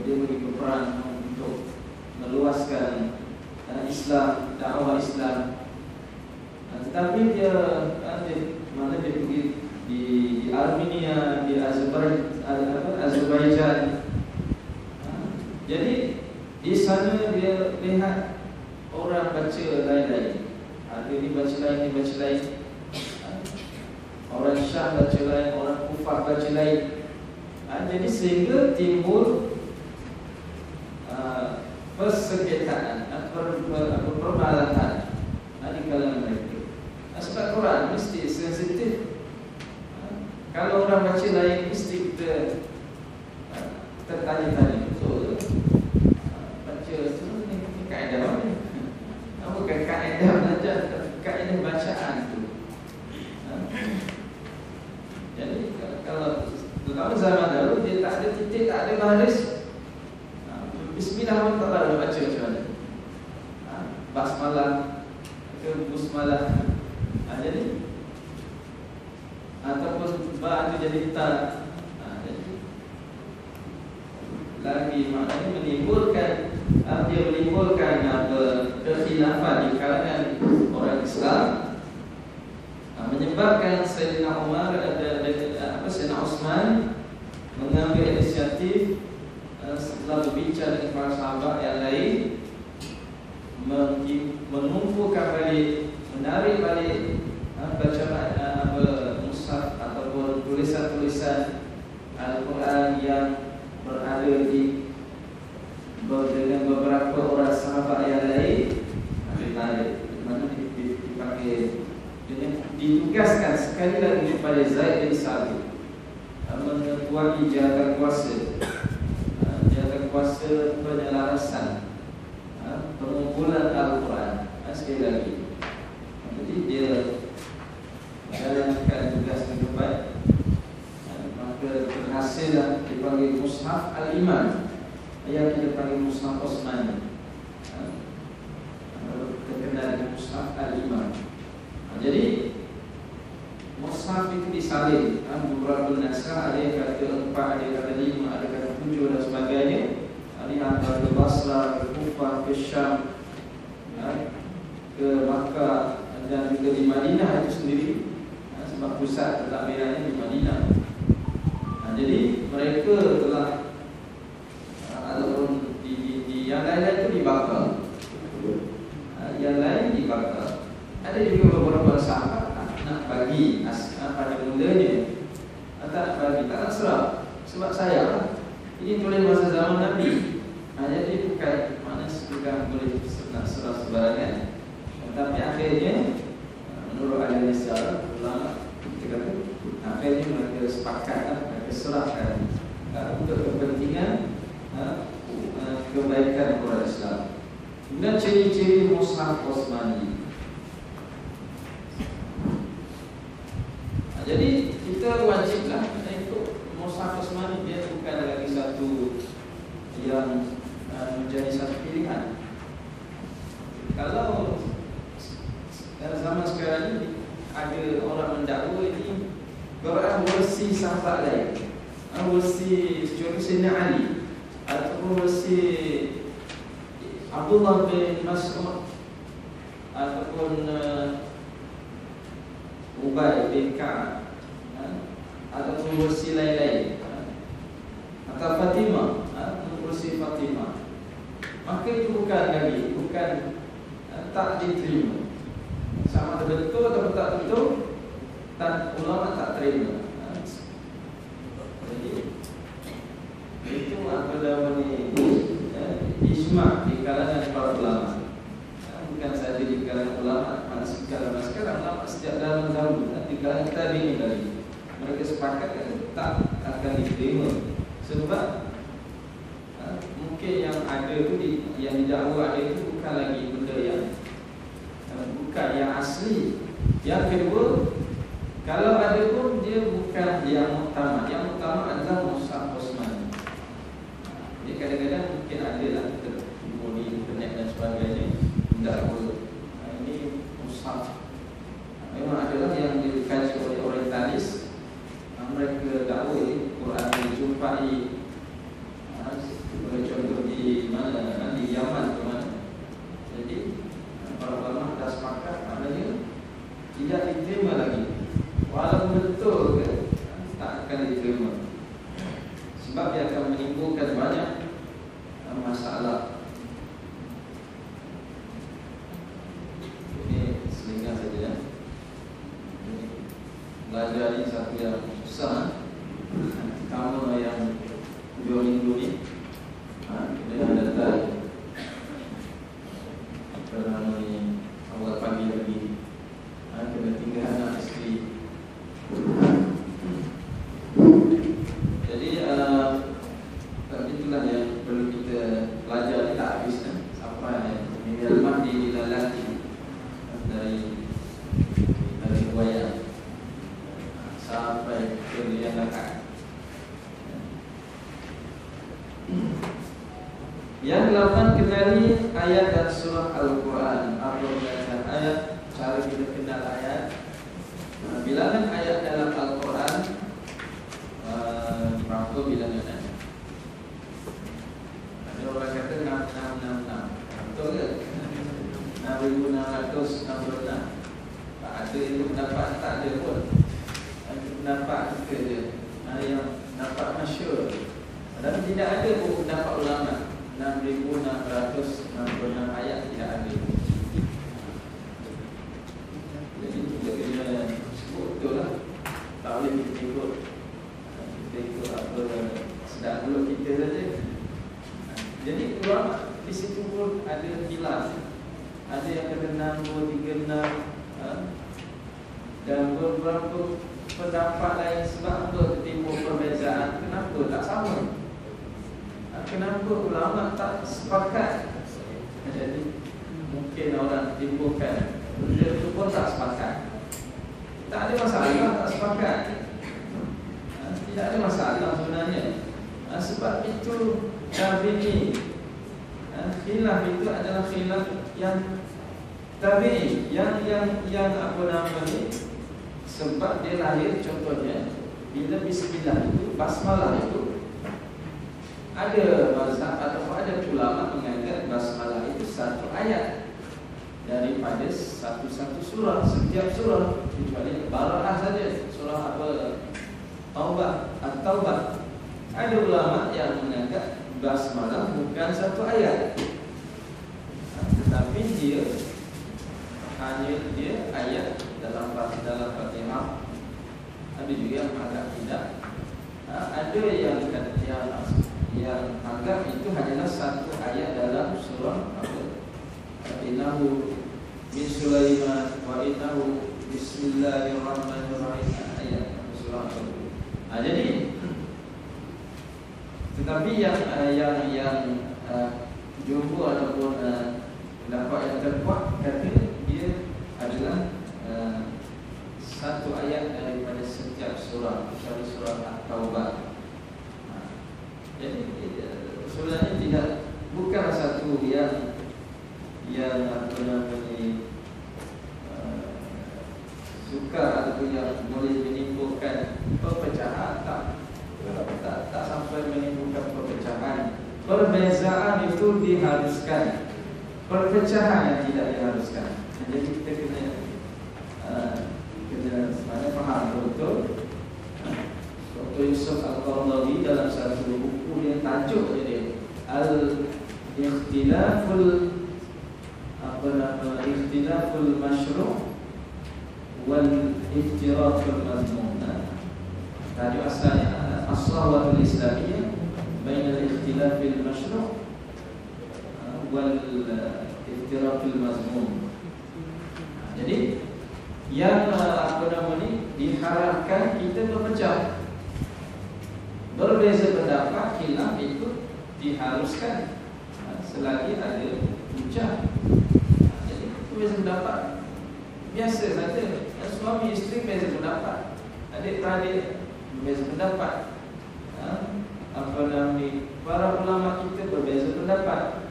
dia pergi berperang untuk meluaskan Islam, dakwah Islam. Tetapi dia mana dia pergi di Armenia, di Azerbaijan. Jadi di sana dia lihat orang baca lain-lain. Ada ni baca lain, ni baca lain. Orang Syam baca lain, orang Kufah baca lain. Jadi sehingga timbul persengketaan, perbalahan di kalangan mereka. Sebab Quran mesti sensitif. Kalau orang baca lain, mesti kita tertanya-tanya, betul ke? Baca ni kaedah mana? Bukan kaedah belajar, kaedah bacaan tu. Jadi kalau zaman dahulu dia tak ada titik, tak ada baris. Bismillah pun tak tahu baca macam mana. Basmalah ke Busmalah. Jadi ataupun ba itu jadi ta. Jadi lagi maknanya menimbulkan kekhilafan di kalangan orang Islam, menyebabkan Sayyidina Umar Sayyidina Utsman mengambil inisiatif setelah berbincang dengan para sahabat yang lain, mengumpulkan balik, menarik balik bacaan mushaf ataupun tulisan-tulisan Al-Quran yang berada dengan beberapa orang sahabat yang lain, ditarik, mana dipakai, ditugaskan sekali lagi kepada Zaid bin Sabit mengetuai jawatan kuasa penyelarasan pengumpulan Al-Quran. Sekali lagi, jadi dia jalankan tugas dengan baik, maka berhasillah dipanggil Mushaf Al-Iman, yang kita panggil Mushaf Utsmani, terkenal dengan Mushaf Al-Iman. Jadi mushaf itu disalin, beberapa naskah, ada yang kata 4, ada yang kata 5, ada yang kata 7 dan sebagainya. Dihantar ke Basra, ke Kufah, ke Syam, ke Makkah dan juga di Madinah itu sendiri, sebab pusat pentadbirannya di Madinah. Jadi mereka telah ataupun di yang lain-lain itu dibakar, yang lain dibakar. Ada juga beberapa sahabat nak bagi pada mulanya, tak nak bagi, tak nak serah, sebab saya ini tulis masa zaman Nabi. Jadi bukan mana sudah boleh nak serah sebarangan. Tapi akhirnya menurut ahli sejarah, ulama kita kata, akhirnya mereka sepakat, mereka serahkan untuk kepentingan kebaikan orang Islam. Dan ciri-ciri Mushaf Utsmani. Jadi kita wajiblah untuk Mushaf Utsmani, dia bukan lagi satu yang menjadi satu pilihan. Kalau dalam zaman sekarang ini ada orang mendakwa ini Quran versi sahabat lain, versi Sayyidina Ali ataupun versi Abdullah bin Mas'ud ataupun Ubay bin Ka'ab ataupun versi lain-lain, atau Fatimah versi Fatimah, maka itu bukan tak diterima. Sama ada betul atau tak betul, ulama tak terima. Jadi itu apa namanya, ijma' di kalangan para ulama. Bukan saja di kalangan ulama, sekarang ulama sejak dalam dahulu, di kalangan tabi'in tadi, mereka sepakat tak akan diterima. Sebab mungkin yang ada itu yang didakwa ada itu bukan lagi benda yang bukan yang asli. Yang kedua, kalau ada pun dia bukan yang muktamad. Yang muktamad adalah Mushaf Utsmani. Jadi kadang-kadang mungkin ada lah di internet dan sebagainya, dakwa ini mushaf. Memang adalah yang dikaji oleh orientalis. Mereka dakwa ini Quran dijumpai yang perlu kita pelajari tak habis sampai Mimil Mahdi dilalati dari wayang sampai ke liang lakat. Yang 8, kenali ayat dan surah Al-Quran. Apa belajar ayat, cara kita kenal ayat. Bilangan ayat dalam Al-Quran berapa bilangan? Ada orang kata 6666. Betul ke? 6666. Tak ada itu pendapat, tak ada pun. Pendapat kita je yang pendapat masyhur. Dan tidak ada pun pendapat ulama 6,666 ayat, tidak ada. Jadi kita kena sebut betul lah. Tak boleh kita ikut apa sedang mulut kita saja. Jadi ulama di situ pun ada khilaf. Ada yang kata 6236 dan beberapa pendapat lain. Sebab apa timbul perbezaan? Kenapa tak sama? Kenapa ulama tak sepakat? Jadi mungkin orang timbulkan benda itu pun tak sepakat. Tak ada masalah tak sepakat. Tidak ada masalah sebenarnya. Sebab itu tabi'i. Khilaf itu adalah khilaf yang tabi'i, yang apa namanya? Sebab dia lahir, contohnya bila bismillah itu, basmalah itu, ada mazhab atau ada ulama menganggap basmalah itu satu ayat daripada satu surah, setiap surah kecuali Bara'ah saja, surah apa, Taubah. Ada ulama yang menganggap basmalah bukan satu ayat, tetapi dia hanya ayat dalam Fatihah. Ada juga yang menganggap tidak. Ada yang anggap itu hanyalah satu ayat dalam surah apa? Innahu min Sulaiman wa innahu bismillahirrahmanirrahim, ayat surah itu. Jadi tetapi yang jumhur ataupun pendapat yang terkuat kata dia adalah satu ayat daripada setiap surah, kecuali surah At-Taubah. Jadi sebenarnya bukanlah satu yang apa namanya sukar ataupun yang boleh menimbulkan perpecahan. Tak sampai menimbulkan perpecahan. Perbezaan itu diharuskan, perpecahan yang tidak diharuskan. Jadi kita kena sebenarnya faham betul. Dr. Yusuf Al-Qaradawi dalam satu buku yang tajuk jadi Ikhtilaful Mashru' wal Iftiraqul Mazmun. Tajuk asalnya As-Sahwatul Islamiyah bainal Ikhtilafil Mashru' wal Iftiraqul Mazmun. Jadi yang apa namanya diharapkan kita berpecah, berbeza pendapat, khilaf itu diharuskan selagi ada hujah. Jadi berbeza pendapat biasa saja. Suami isteri berbeza pendapat, adik-beradik berbeza pendapat, apa namanya para ulama kita berbeza pendapat,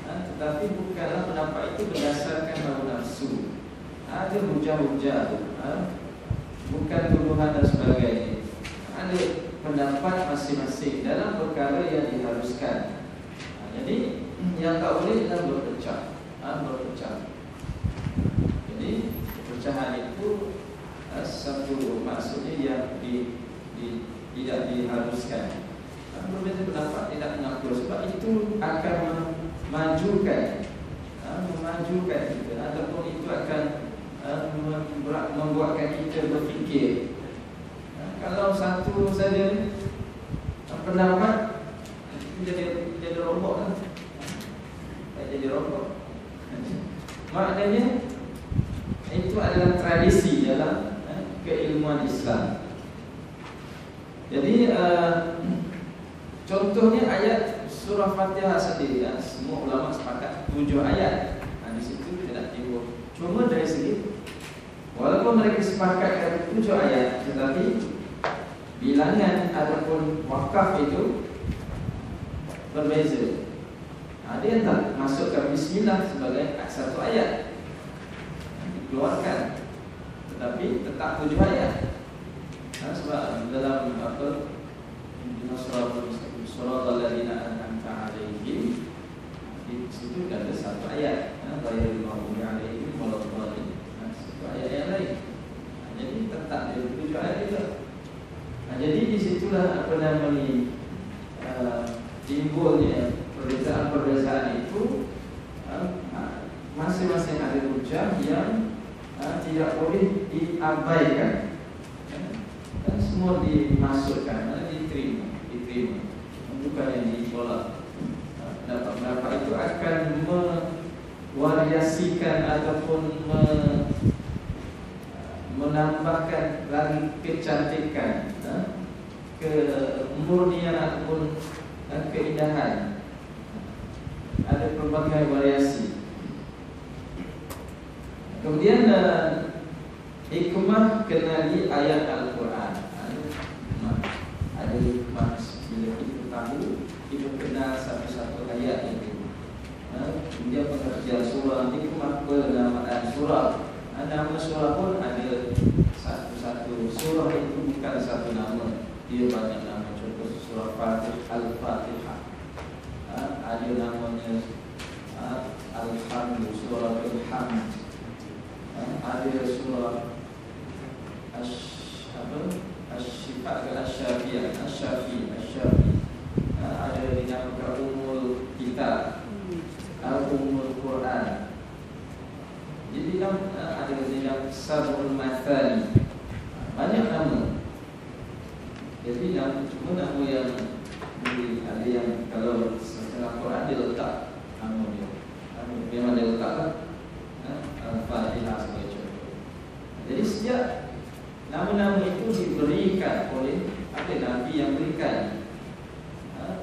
tetapi bukanlah pendapat itu berdasarkan hawa nafsu. Ada hujah-hujah, bukan tuduhan dan sebagainya. Ada pendapat masing-masing dalam perkara yang diharuskan. Jadi yang tak boleh adalah berpecah. Jadi perpecahan itu satu maksudnya yang tidak diharuskan. Berbeza pendapat tidak mengaku, sebab itu akan memajukan kita, ataupun itu akan membuatkan kita berfikir. Kalau satu saja pendapat jadi rombok lah. Jadi rombok. Maknanya itu adalah tradisi dalam keilmuan Islam. Jadi contohnya ayat surah Fatihah sendiri, semua ulama sepakat 7 ayat. Di situ tidak timbul. Cuma dari segi, walaupun mereka sepakatkan 7 ayat, tetapi bilangan ataupun wakaf itu berbeza. Ada yang tak masukkan bismillah sebagai 1 ayat, dikeluarkan, tetapi tetap 7 ayat. Sebab dalam surah Al-Ladina An'amta Alaihim, di situ ada 1 ayat, ghairil maghdubi alaihim waladdallin, 1 ayat yang lain. Jadi tetap dia 7 ayat juga. Jadi di situlah timbulnya perbezaan itu. Masing-masing ada hujah yang tidak boleh diabaikan, dan semua dimasukkan, diterima, bukan yang ditolak. Pendapat itu akan mewariasikan ataupun menambahkan lagi kecantikan, kemurnian ataupun keindahan. Ada pelbagai variasi. Kemudian hikmah kenali ayat Al-Quran. Ada hikmah bila kita tahu, kita kenal satu-satu ayat itu. Kemudian pengertian surah, hikmah penamaan surah. Nama surah pun ada satu-satu. Surah itu bukan satu nama, dia banyak nama. Contoh surah Al-Fatihah, ada namanya Al-Hamd, surah Al-Hamd. Ada surah Asy-Syifa ke Asy-Syafi'ah, ada dinamakan Ummul Kitab, Ummul Quran. Jadi ada dinamakan Sab'ul Mathani, banyak nama. Jadi cuma nama yang ada yang kalau setengah Quran dia letak nama dia, memang dia letaklah Al-Fatihah sebagai contoh. Jadi sejak nama-nama itu diberikan oleh Nabi yang berikan,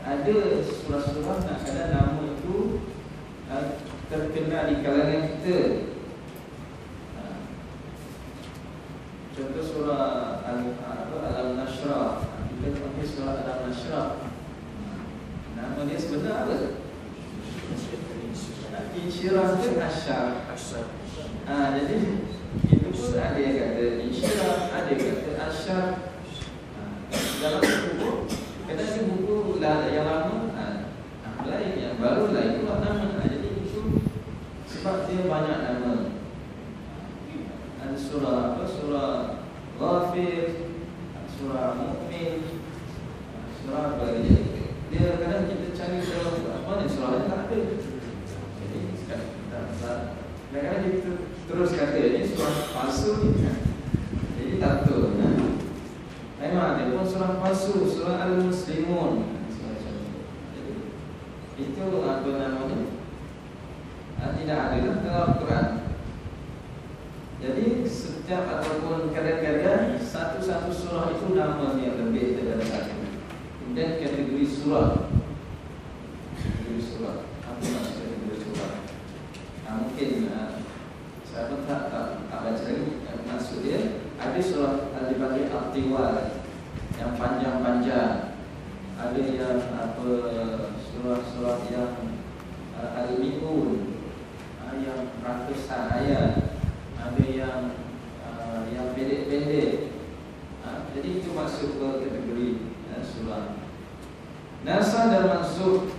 ada surah-surah kadang nama itu terkenal di kalangan kita. Contoh surah Al-Nashrah, kita panggil surah Al-Nashrah. Nama dia sebenar apa? Insyirah ke Asyar. Jadi itu pun ada yang kata Insyirah, ada yang kata Asyar. Dalam buku, kadang ada buku yang lama, lain, yang baru lain pula nama. Jadi itu sebab dia banyak nama. Ada surah surah Ghafir, surah Mu'min, surah apa lagi. Dia kadang kita cari surah apa ni, surah yang tak ada. Jadi kadang-kadang kita terus kata ini surah palsu ni. Jadi tak betul. Memang ada pun surah palsu, surah Al-Muslimun. Jadi itu apa namanya? Tidak ada dalam Quran. Jadi setiap ataupun kadang-kadang satu-satu surah itu namanya lebih daripada satu. Kemudian kategori surah. Apa maksud kategori surah? Mungkin saya pun tak baca lagi. Maksud dia ada surah al-dipanggil Al-Tiwal yang panjang-panjang. Ada yang surah-surah yang Al-Mi'un, yang ratusan ayat. Ada yang pendek-pendek. Jadi itu masuk ke kategori surah. Nasakh dan mansukh